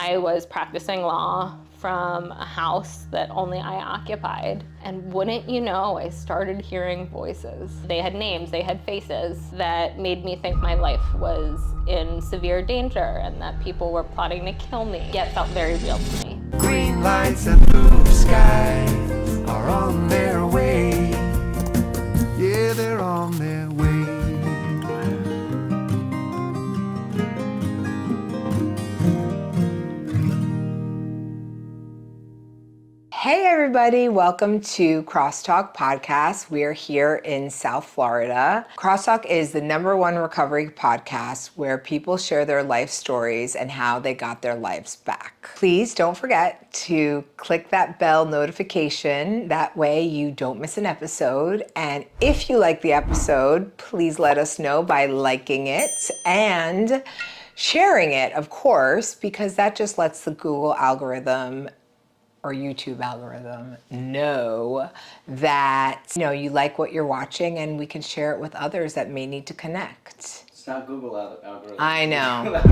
I was practicing law from a house that only I occupied. And wouldn't you know, I started hearing voices. They had names, they had faces that made me think my life was in severe danger and that people were plotting to kill me, yet felt very real to me. Green lights and blue skies are on their way. Yeah, they're on their way. Hey everybody, welcome to CrossTalk podcast. We're here in South Florida. CrossTalk is the #1 recovery podcast where people share their life stories and how they got their lives back. Please don't forget to click that bell notification. That way you don't miss an episode. And if you like the episode, please let us know by liking it and sharing it, of course, because that just lets the Google algorithm or YouTube algorithm know that you like what you're watching, and we can share it with others that may need to connect. It's not Google algorithm. I know.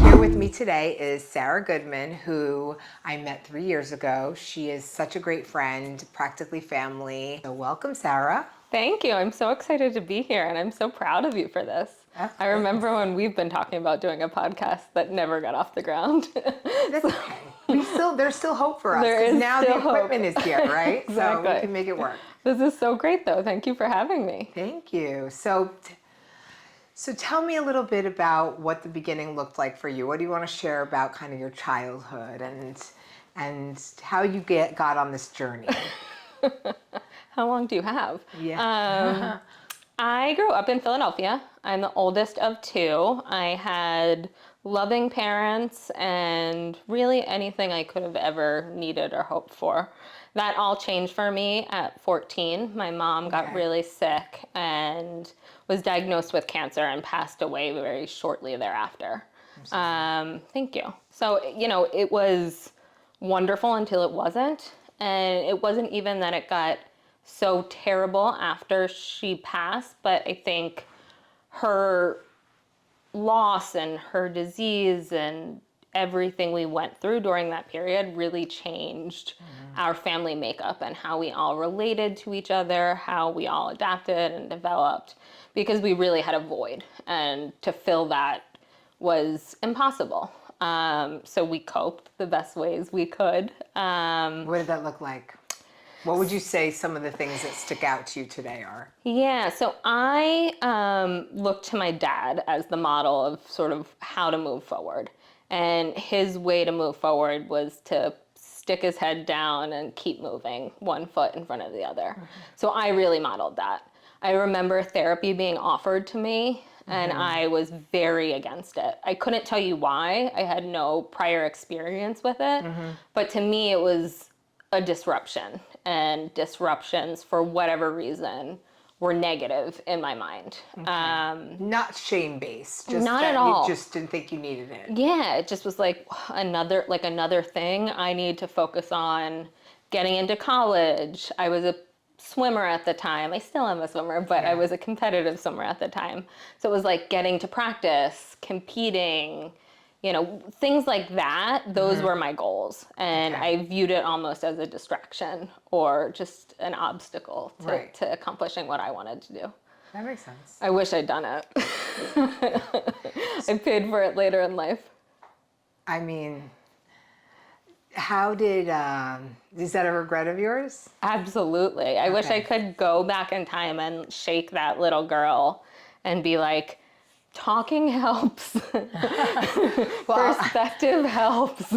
Here with me today is 𝗧𝗵𝗶𝘀, who I met 3 years ago. She is such a great friend, practically family. So welcome, Sarah. Thank you. I'm so excited to be here, and I'm so proud of you for this. I remember when we've been talking about doing a podcast that never got off the ground. That's okay. There's still hope for us. There is now still the equipment is here, right? Exactly. So we can make it work. This is so great, though. Thank you for having me. Thank you. So tell me a little bit about what the beginning looked like for you. What do you want to share about kind of your childhood and how you got on this journey? How long do you have? Yeah. I grew up in Philadelphia. I'm the oldest of two. I had loving parents and really anything I could have ever needed or hoped for. That all changed for me at 14. My mom got really sick and was diagnosed with cancer and passed away very shortly thereafter. Thank you. So, it was wonderful until it wasn't. And it wasn't even that it got so terrible after she passed, but I think her loss and her disease and everything we went through during that period really changed our family makeup and how we all related to each other, how we all adapted and developed, because we really had a void, and to fill that was impossible. So we coped the best ways we could. What did that look like? What would you say some of the things that stick out to you today are? Yeah, so I look to my dad as the model of sort of how to move forward. And his way to move forward was to stick his head down and keep moving one foot in front of the other. So I really modeled that. I remember therapy being offered to me, and I was very against it. I couldn't tell you why. I had no prior experience with it. But to me, it was a disruption. And disruptions, for whatever reason, were negative in my mind. Not shame-based. Not at all. You just didn't think you needed it. Yeah, it just was like another thing I need to focus on getting into college. I was a swimmer at the time. I still am a swimmer, but I was a competitive swimmer at the time. So it was like getting to practice, competing, things like that. Those were my goals. And I viewed it almost as a distraction or just an obstacle to accomplishing what I wanted to do. That makes sense. I wish I'd done it. I paid for it later in life. I mean, how is that a regret of yours? Absolutely. I wish I could go back in time and shake that little girl and be like, talking helps. Perspective helps.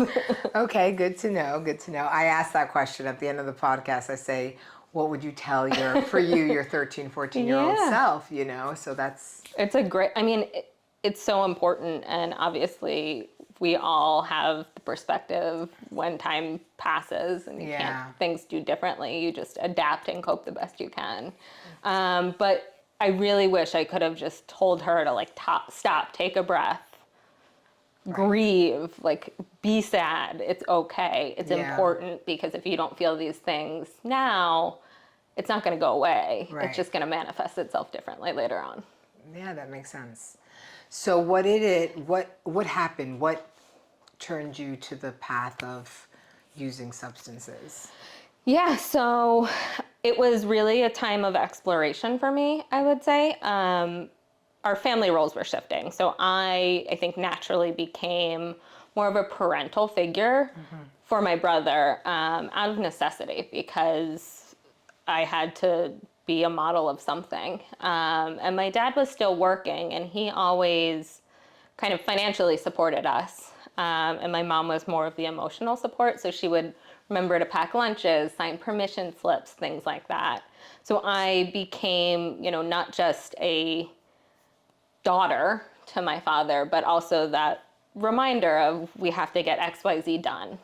Okay, good to know. I asked that question at the end of the podcast. I say, what would you tell your 13, 14-year-old self, So that's... It's so important, and obviously we all have the perspective when time passes and things do differently. You just adapt and cope the best you can. But I really wish I could have just told her to stop, take a breath, grieve, be sad. It's okay. It's important, because if you don't feel these things now, it's not going to go away. Right. It's just going to manifest itself differently later on. Yeah, that makes sense. So what happened? What turned you to the path of using substances? Yeah, so it was really a time of exploration for me, I would say. Our family roles were shifting. So I think naturally became more of a parental figure for my brother out of necessity, because I had to be a model of something. And my dad was still working, and he always kind of financially supported us. And my mom was more of the emotional support. So she would remember to pack lunches, sign permission slips, things like that. So I became, not just a daughter to my father, but also that reminder of, we have to get XYZ done.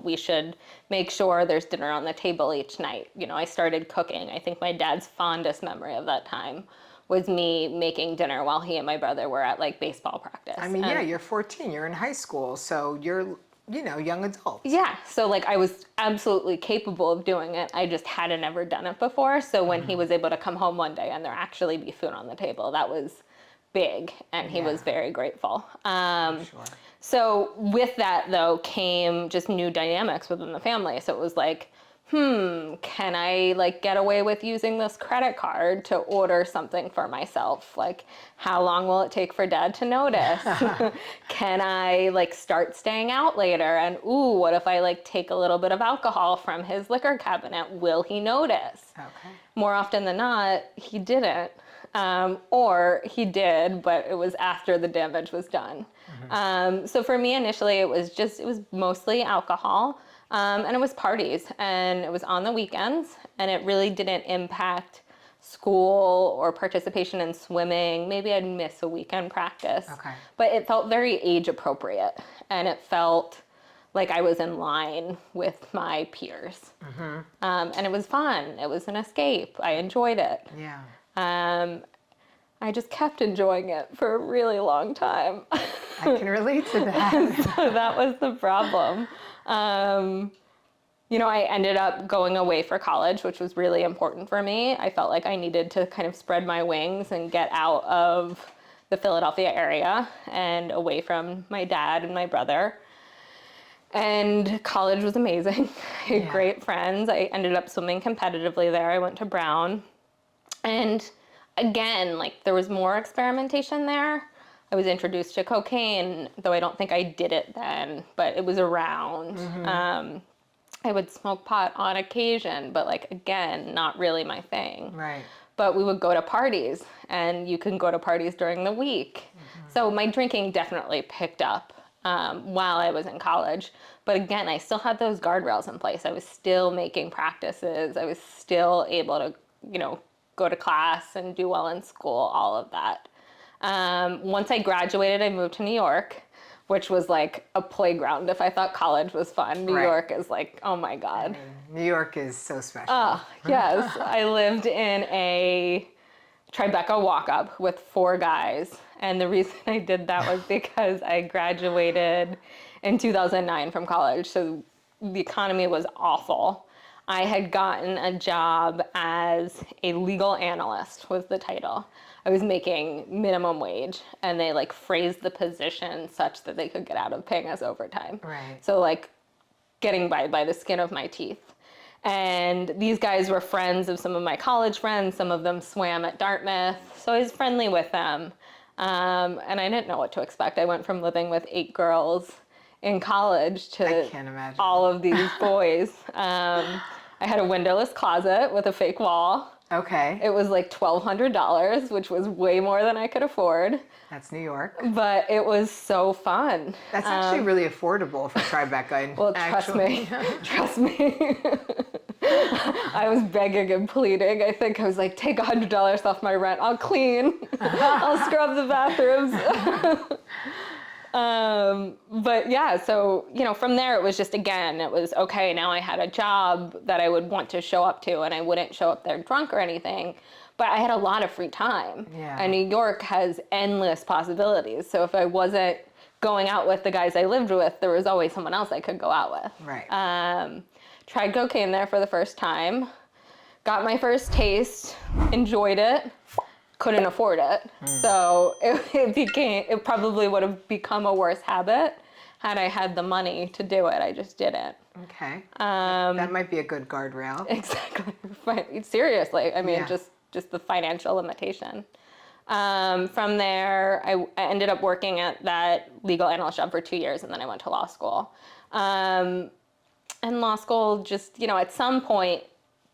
We should make sure there's dinner on the table each night. I started cooking. I think my dad's fondest memory of that time was me making dinner while he and my brother were at like baseball practice. I mean, yeah, you're 14, you're in high school, so you're, young adult. Yeah, so like I was absolutely capable of doing it. I just hadn't ever done it before. So when he was able to come home one day and there actually be food on the table, that was big, and he was very grateful. Sure. So with that though came just new dynamics within the family. So it was like, can I like get away with using this credit card to order something for myself? Like, how long will it take for dad to notice? Can I like start staying out later? And what if I like take a little bit of alcohol from his liquor cabinet? Will he notice? Okay. More often than not, he didn't. Or he did, but it was after the damage was done. So for me initially, it was mostly alcohol. And it was parties, and it was on the weekends, and it really didn't impact school or participation in swimming. Maybe I'd miss a weekend practice. Okay. But it felt very age appropriate, and it felt like I was in line with my peers. And it was fun. It was an escape. I enjoyed it. Yeah. I just kept enjoying it for a really long time. I can relate to that. So that was the problem. I ended up going away for college, which was really important for me. I felt like I needed to kind of spread my wings and get out of the Philadelphia area and away from my dad and my brother. And college was amazing. I had great friends. I ended up swimming competitively there. I went to Brown. And again, like there was more experimentation there. I was introduced to cocaine, though I don't think I did it then, but it was around. I would smoke pot on occasion, but like, again, not really my thing. Right. But we would go to parties, and you can go to parties during the week. So my drinking definitely picked up while I was in college. But again, I still had those guardrails in place. I was still making practices. I was still able to, go to class and do well in school, all of that. Once I graduated, I moved to New York, which was like a playground. If I thought college was fun, New York is like, oh my God. New York is so special. Oh, yes. I lived in a Tribeca walk-up with 4 guys. And the reason I did that was because I graduated in 2009 from college. So the economy was awful. I had gotten a job as a legal analyst, was the title. I was making minimum wage, and they like phrased the position such that they could get out of paying us overtime. Right. So like getting by the skin of my teeth. And these guys were friends of some of my college friends. Some of them swam at Dartmouth. So I was friendly with them. And I didn't know what to expect. I went from living with 8 girls in college to I can't imagine. all of these boys. I had a windowless closet with a fake wall. Okay. It was like $1,200, which was way more than I could afford. That's New York. But it was so fun. That's actually really affordable for Tribeca. Well, trust me. I was begging and pleading. I think I was like, take $100 off my rent. I'll clean. I'll scrub the bathrooms. But yeah, so, from there it was just, again, it was okay. Now I had a job that I would want to show up to, and I wouldn't show up there drunk or anything, but I had a lot of free time. Yeah. And New York has endless possibilities. So if I wasn't going out with the guys I lived with, there was always someone else I could go out with. Right. Tried cocaine there for the first time, got my first taste, enjoyed it. Couldn't afford it. So it probably would have become a worse habit had I had the money to do it. I just didn't. Okay. That might be a good guardrail. Exactly. Seriously, I mean, Yeah. just the financial limitation. From there, I ended up working at that legal analyst job for 2 years, and then I went to law school. And law school just, at some point,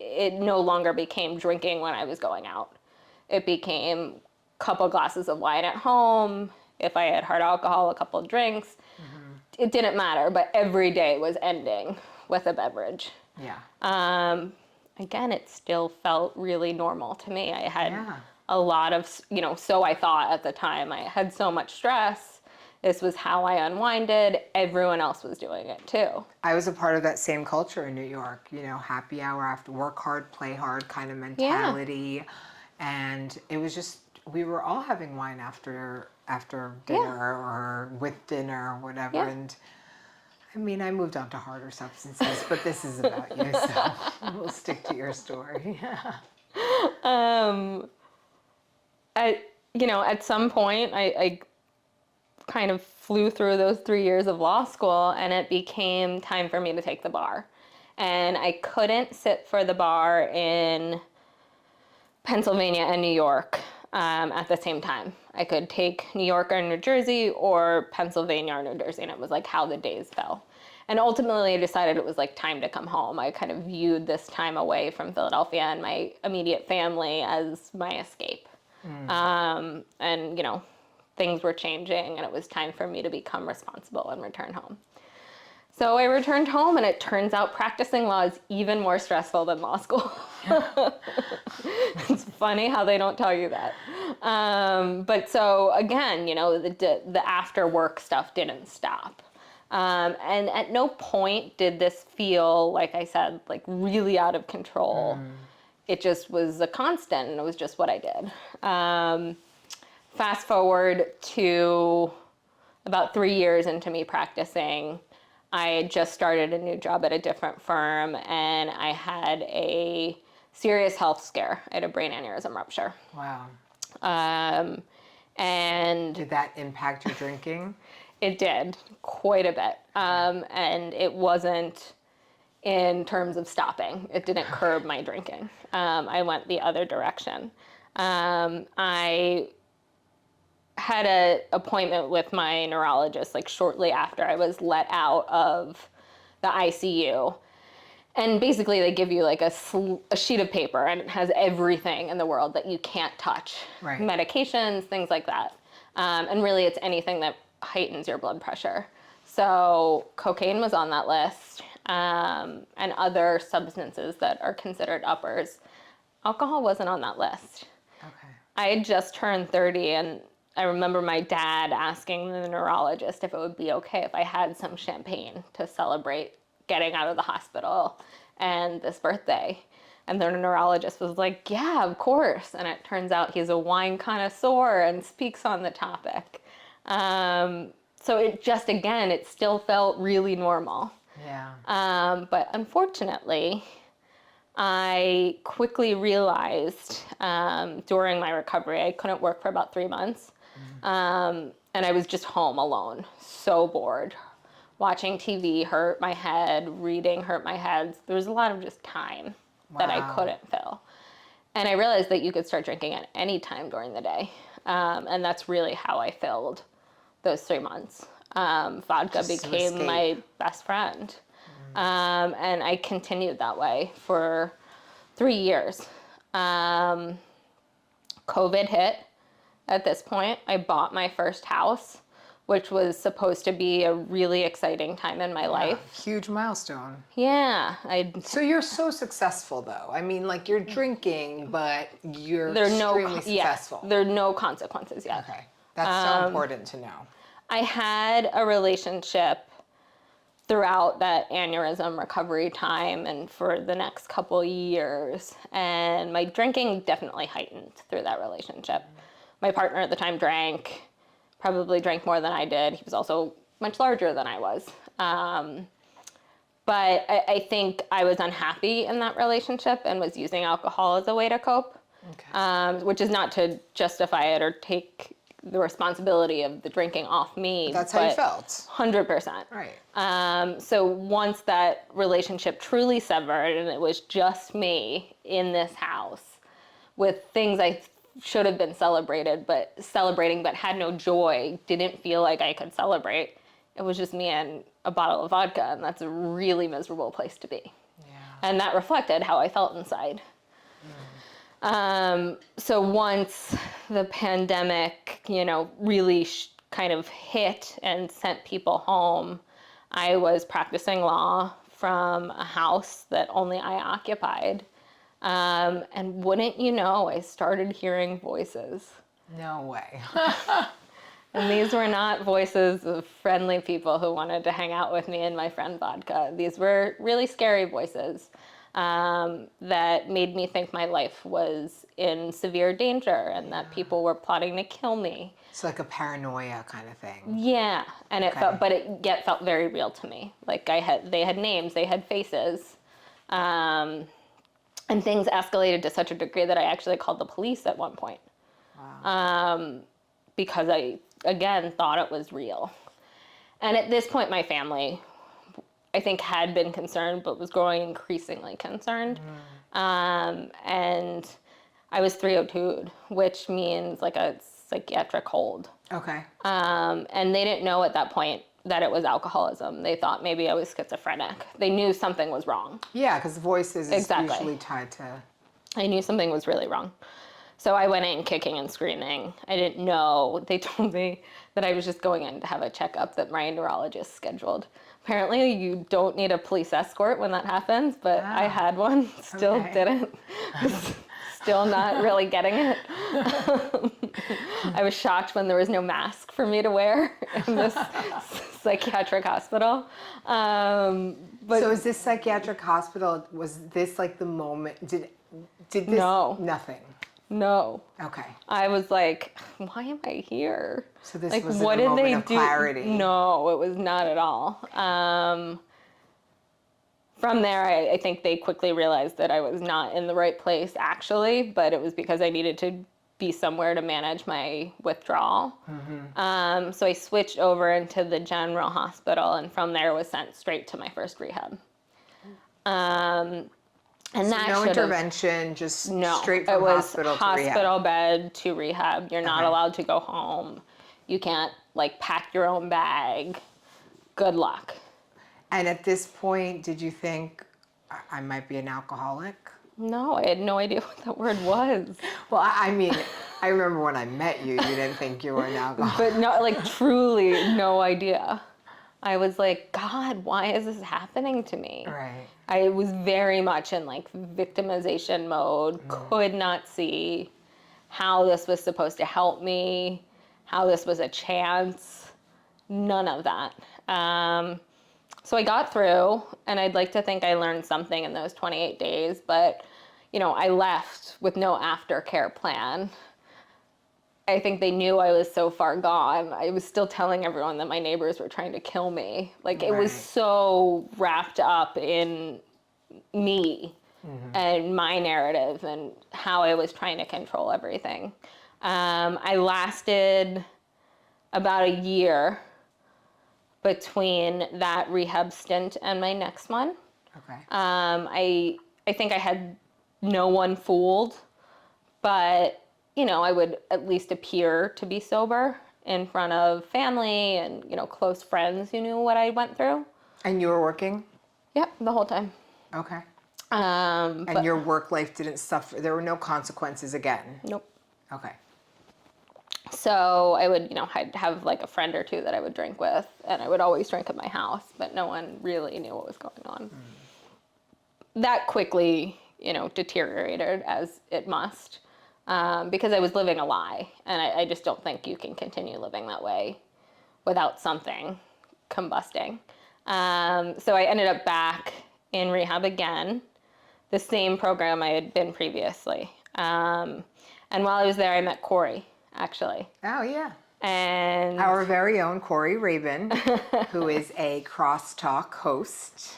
it no longer became drinking when I was going out. It became a couple glasses of wine at home. If I had hard alcohol, a couple of drinks. It didn't matter, but every day was ending with a beverage. Yeah. Again, it still felt really normal to me. I had Yeah. a lot of, so I thought at the time, I had so much stress. This was how I unwinded. Everyone else was doing it too. I was a part of that same culture in New York, happy hour after work hard, play hard kind of mentality. And it was just, we were all having wine after dinner or with dinner or whatever. Yeah. And I mean, I moved on to harder substances, but this is about you, so we'll stick to your story. At some point, I kind of flew through those 3 years of law school, and it became time for me to take the bar. And I couldn't sit for the bar in Pennsylvania and New York at the same time. I could take New York or New Jersey or Pennsylvania or New Jersey, and it was like how the days fell. And ultimately I decided it was like time to come home. I kind of viewed this time away from Philadelphia and my immediate family as my escape. And, things were changing, and it was time for me to become responsible and return home. So I returned home, and it turns out practicing law is even more stressful than law school. It's funny how they don't tell you that. But so again, the after work stuff didn't stop. And at no point did this feel, like I said, like really out of control. It just was a constant, and it was just what I did. Fast forward to about 3 years into me practicing, I had just started a new job at a different firm, and I had a serious health scare. I had a brain aneurysm rupture. Wow. And Did that impact your drinking? it did quite a bit. And it wasn't in terms of stopping. It didn't curb my drinking. I went the other direction. I had an appointment with my neurologist like shortly after I was let out of the ICU. And basically they give you like a sheet of paper, and it has everything in the world that you can't touch. Right. Medications, things like that. And really it's anything that heightens your blood pressure. So cocaine was on that list, and other substances that are considered uppers. Alcohol wasn't on that list. Okay. I had just turned 30, and I remember my dad asking the neurologist if it would be okay if I had some champagne to celebrate getting out of the hospital and this birthday. And the neurologist was like, yeah, of course. And it turns out he's a wine connoisseur and speaks on the topic. So it just, again, it still felt really normal. Yeah. But unfortunately, I quickly realized during my recovery, I couldn't work for about 3 months. And I was just home alone, so bored. Watching TV hurt my head, reading hurt my head. There was a lot of just time that I couldn't fill. And I realized that you could start drinking at any time during the day. And that's really how I filled those 3 months. Vodka Just to became escape. my best friend. And I continued that way for 3 years. COVID hit at this point. I bought my first house, which was supposed to be a really exciting time in my life. Huge milestone. Yeah, So you're so successful, though. I mean, like, you're drinking, but you're there are no extremely successful. there are no consequences yet. Okay. That's so important to know. I had a relationship throughout that aneurysm recovery time and for the next couple years, and my drinking definitely heightened through that relationship. My partner at the time probably drank more than I did. He was also much larger than I was. But I think I was unhappy in that relationship and was using alcohol as a way to cope, Okay. which is not to justify it or take the responsibility of the drinking off me. That's how you felt. 100%. Right. So once that relationship truly severed and it was just me in this house with things I should have been celebrating, but had no joy, didn't feel like I could celebrate. It was just me and a bottle of vodka, and that's a really miserable place to be. Yeah. And that reflected how I felt inside. So once the pandemic, really kind of hit and sent people home, I was practicing law from a house that only I occupied. And wouldn't you know, I started hearing voices. No way. And these were not voices of friendly people who wanted to hang out with me and my friend Vodka. These were really scary voices that made me think my life was in severe danger and that people were plotting to kill me. It's like a paranoia kind of thing. Yeah, and it felt, but it yet felt very real to me. Like they had names, they had faces. And things escalated to such a degree that I actually called the police at one point. Wow. Because I, again, thought it was real. And at this point, my family, I think, had been concerned, but was growing increasingly concerned. And I was 302'd, which means like a psychiatric hold. Okay. And they didn't know at that point that it was alcoholism. They thought maybe I was schizophrenic. They knew something was wrong. Yeah, because voices is Exactly. usually tied to... I knew something was really wrong. So I went in kicking and screaming. I didn't know. They told me that I was just going in to have a checkup that my neurologist scheduled. Apparently you don't need a police escort when that happens, but I had one, still didn't. Still not really getting it. I was shocked when there was no mask for me to wear in this psychiatric hospital. But So is this psychiatric hospital, was this like the moment, did this? No. Nothing. no. Okay. I was like, why am I here? So this Like, was what a did moment they of do? clarity. No, it was not at all. From there, I think they quickly realized that I was not in the right place, actually, but it was because I needed to be somewhere to manage my withdrawal. So I switched over into the general hospital, and from there was sent straight to my first rehab. And So that no should've- intervention, just straight it from was hospital to rehab. hospital bed to rehab. You're not Okay. allowed to go home. You can't pack your own bag. Good luck. And at this point, did you think I might be an alcoholic? No, I had no idea what that word was. Well, I mean, I remember when I met you, you didn't think you were an alcoholic. But no, truly no idea. I was like, God, why is this happening to me? Right. I was very much in victimization mode, could not see how this was supposed to help me, how this was a chance, none of that. So I got through, and I'd like to think I learned something in those 28 days, but, I left with no aftercare plan. I think they knew I was so far gone. I was still telling everyone that my neighbors were trying to kill me. It was Right. so wrapped up in me and my narrative and how I was trying to control everything. I lasted about a year between that rehab stint and my next one. Okay. I think I had no one fooled, but I would at least appear to be sober in front of family and close friends who knew what I went through. And you were working? Yep, the whole time. Okay. But And your work life didn't suffer, there were no consequences again? nope. Okay. So I would, I'd have a friend or two that I would drink with, and I would always drink at my house, but no one really knew what was going on. That quickly, deteriorated, as it must, because I was living a lie, and I just don't think you can continue living that way without something combusting. So I ended up back in rehab again, the same program I had been previously. And while I was there, I met Corey, actually. Oh, yeah. And Our very own Corey Rabin, who is a CROSSTALK host.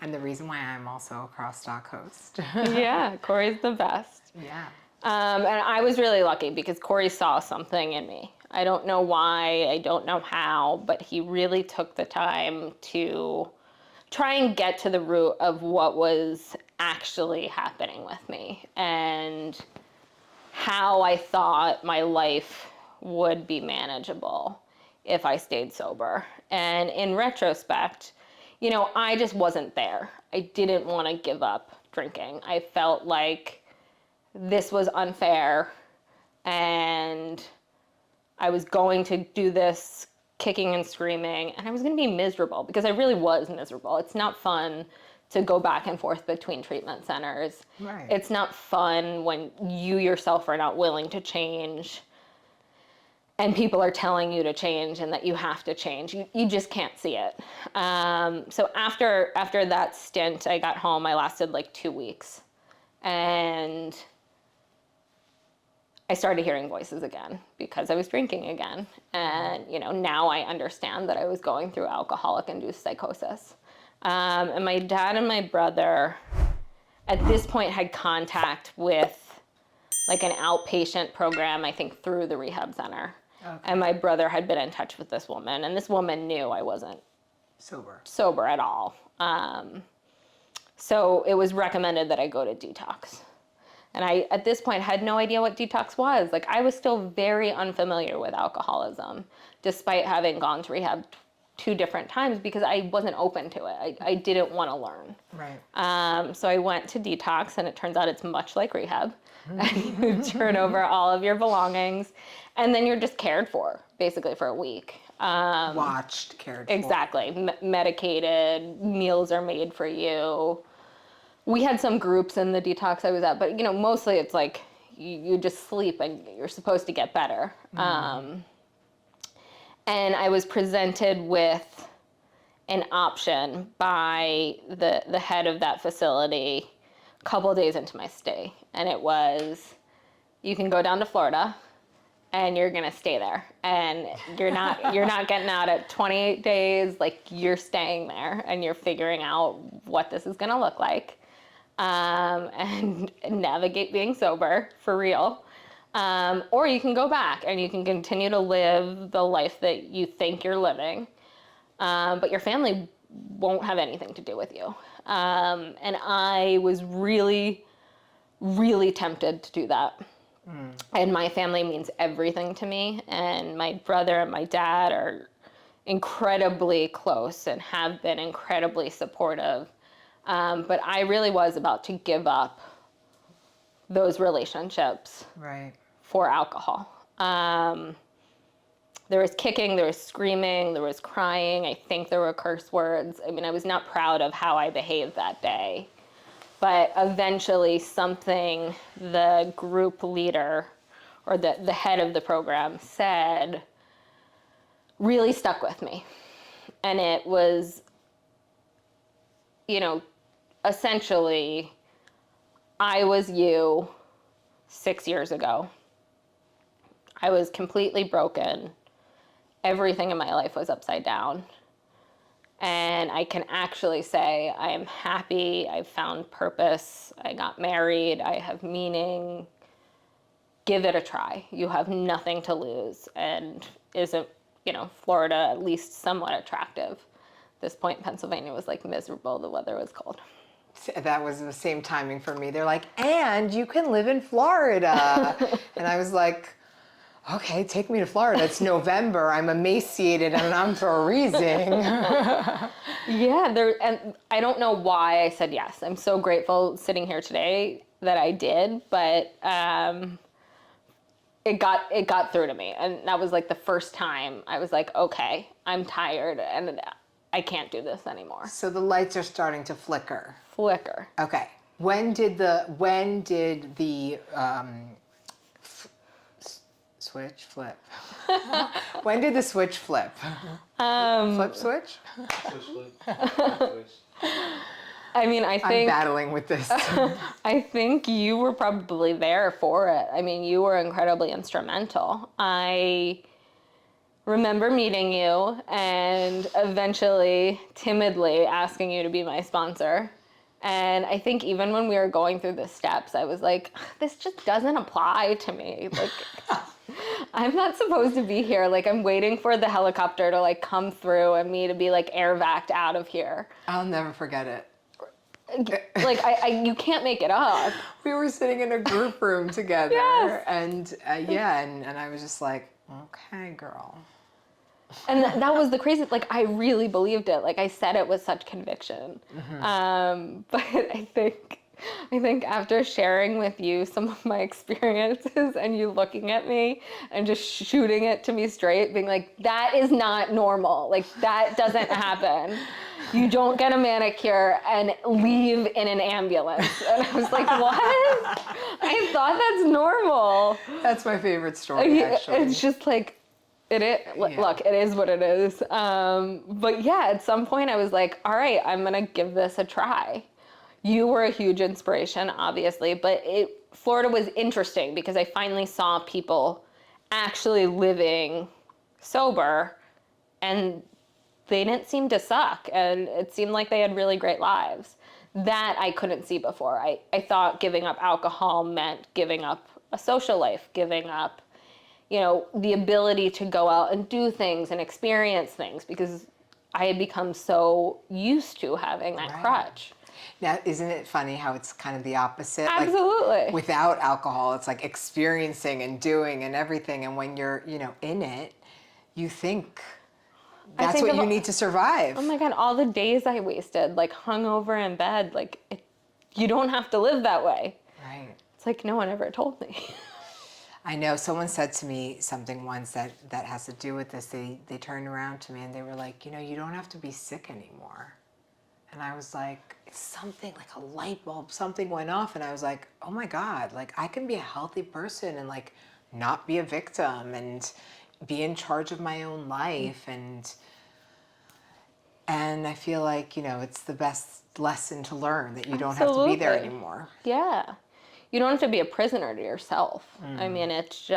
And the reason why I'm also a CROSSTALK host. yeah, Corey's the best. Yeah. And I was really lucky because Corey saw something in me. I don't know why, I don't know how, but he really took the time to try and get to the root of what was actually happening with me and how I thought my life would be manageable if I stayed sober. And in retrospect, you know, I just wasn't there. I didn't want to give up drinking. I felt like this was unfair and I was going to do this kicking and screaming, and I was going to be miserable because I really was miserable. It's not fun to go back and forth between treatment centers. Right. It's not fun when you yourself are not willing to change and people are telling you to change and that you have to change. You just can't see it. So after that stint, I got home. I lasted like 2 weeks. And I started hearing voices again because I was drinking again. And, you know, now I understand that I was going through alcoholic-induced psychosis. And my dad and my brother at this point had contact with like an outpatient program, I think through the rehab center. Okay. And my brother had been in touch with this woman, and this woman knew I wasn't sober at all. So it was recommended that I go to detox. And I, at this point, had no idea what detox was. Like, I was still very unfamiliar with alcoholism, despite having gone to rehab 2 different times because I wasn't open to it. I didn't want to learn. Right. So I went to detox, and it turns out it's much like rehab. And you turn over all of your belongings, and then you're just cared for, basically, for a week. Watched, cared for. Exactly. Medicated, meals are made for you. We had some groups in the detox I was at, but, you know, mostly it's like you just sleep and you're supposed to get better. And I was presented with an option by the head of that facility a couple of days into my stay. And it was, you can go down to Florida and you're gonna stay there. And you're not getting out at 28 days, like you're staying there and you're figuring out what this is gonna look like. And navigate being sober for real. Or you can go back and you can continue to live the life that you think you're living, but your family won't have anything to do with you. And I was really, really tempted to do that. And my family means everything to me, and my brother and my dad are incredibly close and have been incredibly supportive. But I really was about to give up those relationships for alcohol. There was kicking, there was screaming, there was crying. I think there were curse words. I mean, I was not proud of how I behaved that day. But eventually something the group leader or the head of the program said really stuck with me. And it was, you know, essentially, I was you 6 years ago. I was completely broken. Everything in my life was upside down. And I can actually say I am happy, I've found purpose, I got married, I have meaning. Give it a try. You have nothing to lose. And isn't, you know, Florida at least somewhat attractive? At this point, Pennsylvania was like miserable, the weather was cold. That was the same timing for me. They're like, and you can live in Florida. And I was like, okay, take me to Florida. It's November. I'm emaciated and I'm freezing. Yeah, and I don't know why I said yes. I'm so grateful sitting here today that I did, but it got through to me. And that was like the first time I was like, okay, I'm tired and I can't do this anymore. So the lights are starting to flicker. Okay. When did the switch flip? When did the switch flip? Flip switch? I mean, I think I'm battling with this. I think you were probably there for it. I mean, you were incredibly instrumental. I remember meeting you and eventually timidly asking you to be my sponsor. And I think even when we were going through the steps, I was like, this just doesn't apply to me. Like, I'm not supposed to be here. Like, I'm waiting for the helicopter to like come through and me to be like air vac'd out of here. I'll never forget it. Like, you can't make it up. We were sitting in a group room together, Yes. and and I was just like, okay, girl. And that was the crazy, like, I really believed it. Like, I said it with such conviction. But I think after sharing with you some of my experiences and you looking at me and just shooting it to me straight, being like, that is not normal. Like, that doesn't happen. You don't get a manicure and leave in an ambulance. And I was like, what? I thought that's normal. That's my favorite story, actually. It's just like, look, it is what it is. But yeah, at some point I was like, all right, I'm gonna give this a try. You were a huge inspiration, obviously, but Florida was interesting because I finally saw people actually living sober, and they didn't seem to suck, and it seemed like they had really great lives. That I couldn't see before. I thought giving up alcohol meant giving up a social life, giving up, the ability to go out and do things and experience things, because I had become so used to having that crutch. Now, isn't it funny how it's kind of the opposite? Absolutely. Like, without alcohol, it's like experiencing and doing and everything. And when you're, in it, you think that's what you need to survive. Oh my God, all the days I wasted, like hungover in bed, like you don't have to live that way. Right. It's like no one ever told me. I know someone said to me something once that has to do with this. They turned around to me and they were like, you don't have to be sick anymore. And I was like, it's something like a light bulb, something went off. And I was like, oh my God, like I can be a healthy person and like not be a victim and be in charge of my own life. And I feel like, it's the best lesson to learn, that you don't have to be there anymore. Yeah. You don't have to be a prisoner to yourself. I mean, it's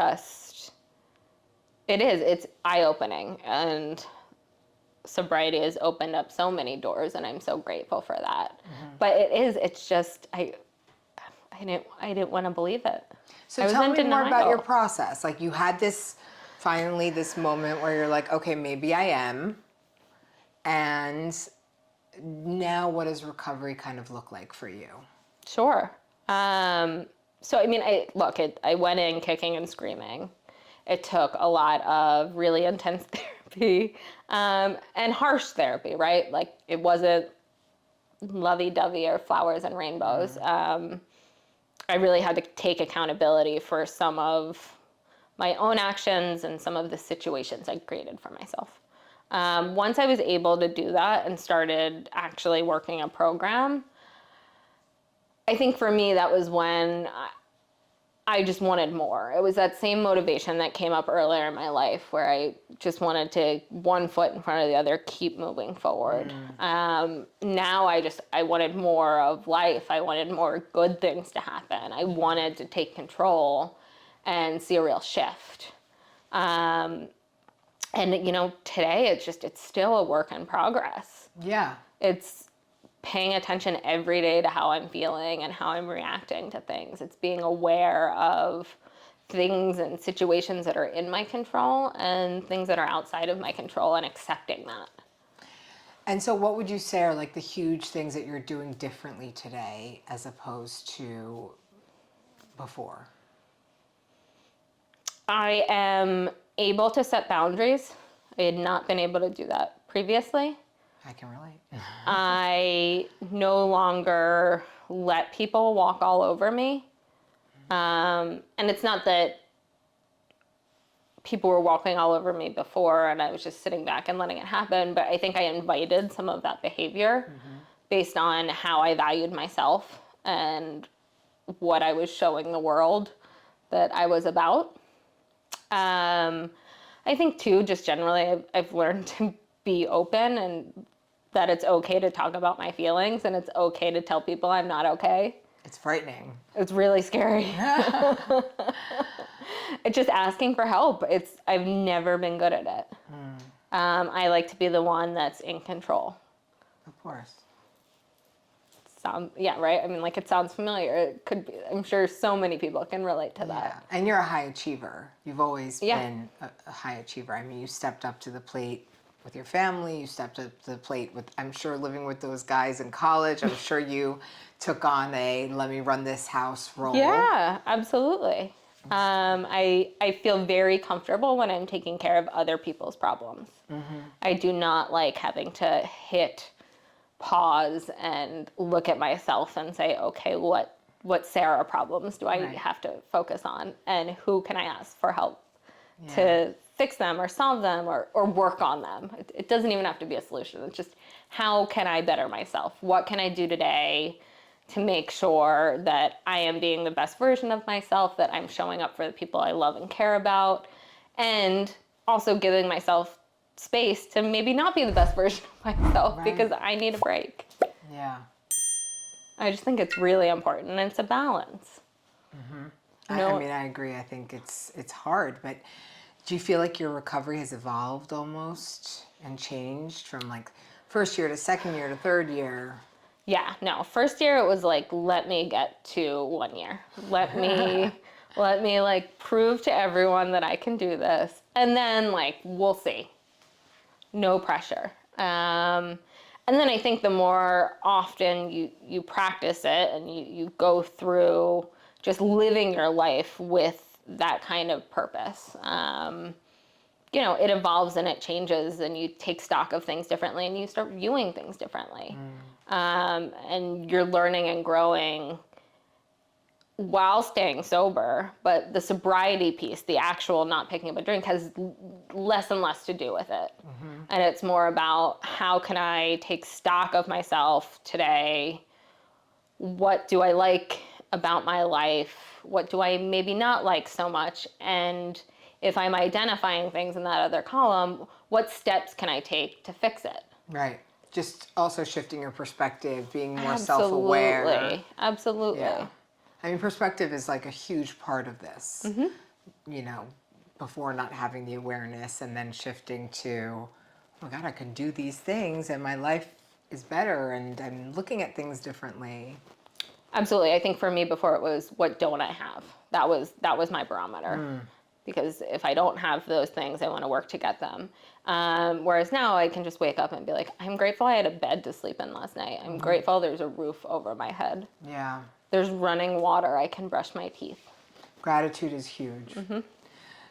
eye-opening, and sobriety has opened up so many doors, and I'm so grateful for that. But it's just, I didn't want to believe it. So tell me more about your process. Like, you had this moment where you're like, okay, maybe I am. And now what does recovery kind of look like for you? Sure. So, I mean, I went in kicking and screaming. It took a lot of really intense therapy, and harsh therapy, right? Like, it wasn't lovey-dovey or flowers and rainbows. I really had to take accountability for some of my own actions and some of the situations I created for myself. Once I was able to do that and started actually working a program, I think for me, that was when I just wanted more. It was that same motivation that came up earlier in my life, where I just wanted to, one foot in front of the other, keep moving forward. Now I wanted more of life. I wanted more good things to happen. I wanted to take control and see a real shift. And today it's still a work in progress. Yeah. It's paying attention every day to how I'm feeling and how I'm reacting to things. It's being aware of things and situations that are in my control and things that are outside of my control, and accepting that. And so what would you say are like the huge things that you're doing differently today as opposed to before? I am able to set boundaries. I had not been able to do that previously. I can relate. I no longer let people walk all over me. And it's not that people were walking all over me before and I was just sitting back and letting it happen, but I think I invited some of that behavior based on how I valued myself and what I was showing the world that I was about. I think too, just generally, I've learned to be open, and that it's okay to talk about my feelings, and it's okay to tell people I'm not okay. It's frightening. It's really scary. It's just asking for help. I've never been good at it. I like to be the one that's in control. Of course. sound, yeah, right? I mean, like, it sounds familiar. It could be, I'm sure so many people can relate to that. Yeah. And you're a high achiever. You've always Yeah. been a high achiever. I mean, you stepped up to the plate with your family. You stepped up to the plate with, I'm sure, living with those guys in college. I'm sure you took on a let me run this house role. Yeah, absolutely. I feel very comfortable when I'm taking care of other people's problems. I do not like having to hit pause and look at myself and say, okay, what Sarah problems do I Right. have to focus on, and who can I ask for help Yeah. to fix them or solve them or work on them? It doesn't even have to be a solution. It's just, how can I better myself? What can I do today to make sure that I am being the best version of myself, that I'm showing up for the people I love and care about, and also giving myself space to maybe not be the best version of myself Right. because I need a break. Yeah. I just think it's really important, and it's a balance. I mean, I agree. I think it's hard, but do you feel like your recovery has evolved almost and changed from like first year to second year to third year? Yeah, no. First year it was like, let me get to 1 year. Let me like prove to everyone that I can do this. And then like, we'll see. No pressure. And then I think the more often you practice it and you go through just living your life with that kind of purpose, you know, it evolves and it changes, and you take stock of things differently, and you start viewing things differently. And you're learning and growing while staying sober, but the sobriety piece, the actual not picking up a drink, has less and less to do with it. And it's more about, how can I take stock of myself today? What do I like about my life? What do I maybe not like so much? And if I'm identifying things in that other column, what steps can I take to fix it? Right. Just also shifting your perspective, being more self-aware. Absolutely. Yeah. I mean, perspective is like a huge part of this. You know, before not having the awareness and then shifting to, oh my God, I can do these things and my life is better and I'm looking at things differently. Absolutely. I think for me before it was, what don't I have? That was my barometer. Because if I don't have those things, I want to work to get them. Whereas now I can just wake up and be like, I'm grateful I had a bed to sleep in last night. I'm grateful there's a roof over my head. Yeah. There's running water. I can brush my teeth. Gratitude is huge.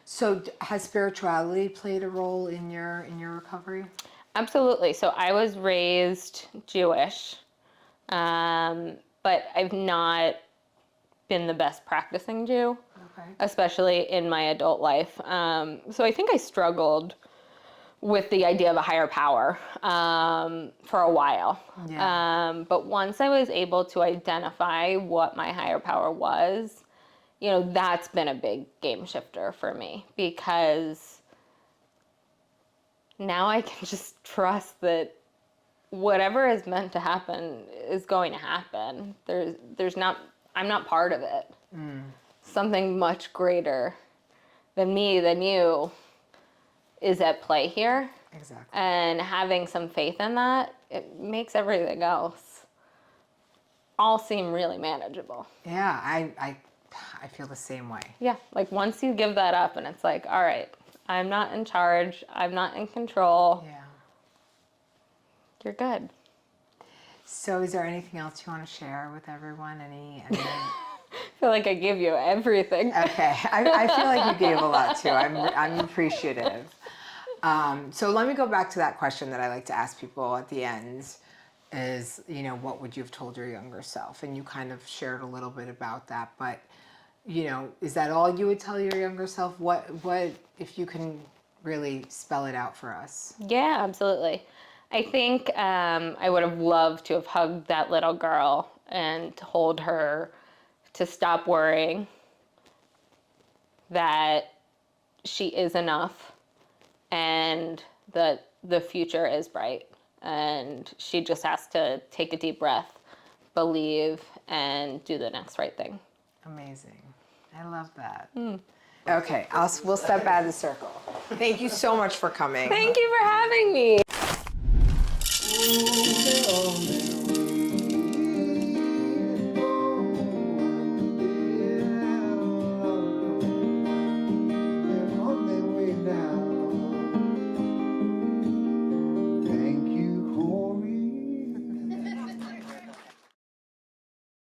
So has spirituality played a role in your recovery? Absolutely. So I was raised Jewish, but I've not been the best practicing Jew, especially in my adult life. So I think I struggled with the idea of a higher power for a while. Yeah. But once I was able to identify what my higher power was, you know, that's been a big game shifter for me, because now I can just trust that whatever is meant to happen is going to happen. I'm not part of it. Something much greater than me, than you, is at play here. Exactly. And having some faith in that, it makes everything else all seem really manageable. Yeah, I feel the same way. Yeah, like once you give that up and it's like, all right, I'm not in charge, I'm not in control, Yeah. you're good. So is there anything else you want to share with everyone? Any I feel like I give you everything. Okay, I feel like you gave a lot too. I'm appreciative. So let me go back to that question that I like to ask people at the end is, you know, what would you have told your younger self? And you kind of shared a little bit about that, but, you know, is that all you would tell your younger self? What if you can really spell it out for us? Yeah, absolutely. I think I would have loved to have hugged that little girl and told her to stop worrying, that she is enough, and that the future is bright, and she just has to take a deep breath, believe, and do the next right thing. Amazing. I love that. Okay, we'll step out of the circle. Thank you so much for coming. Thank you for having me.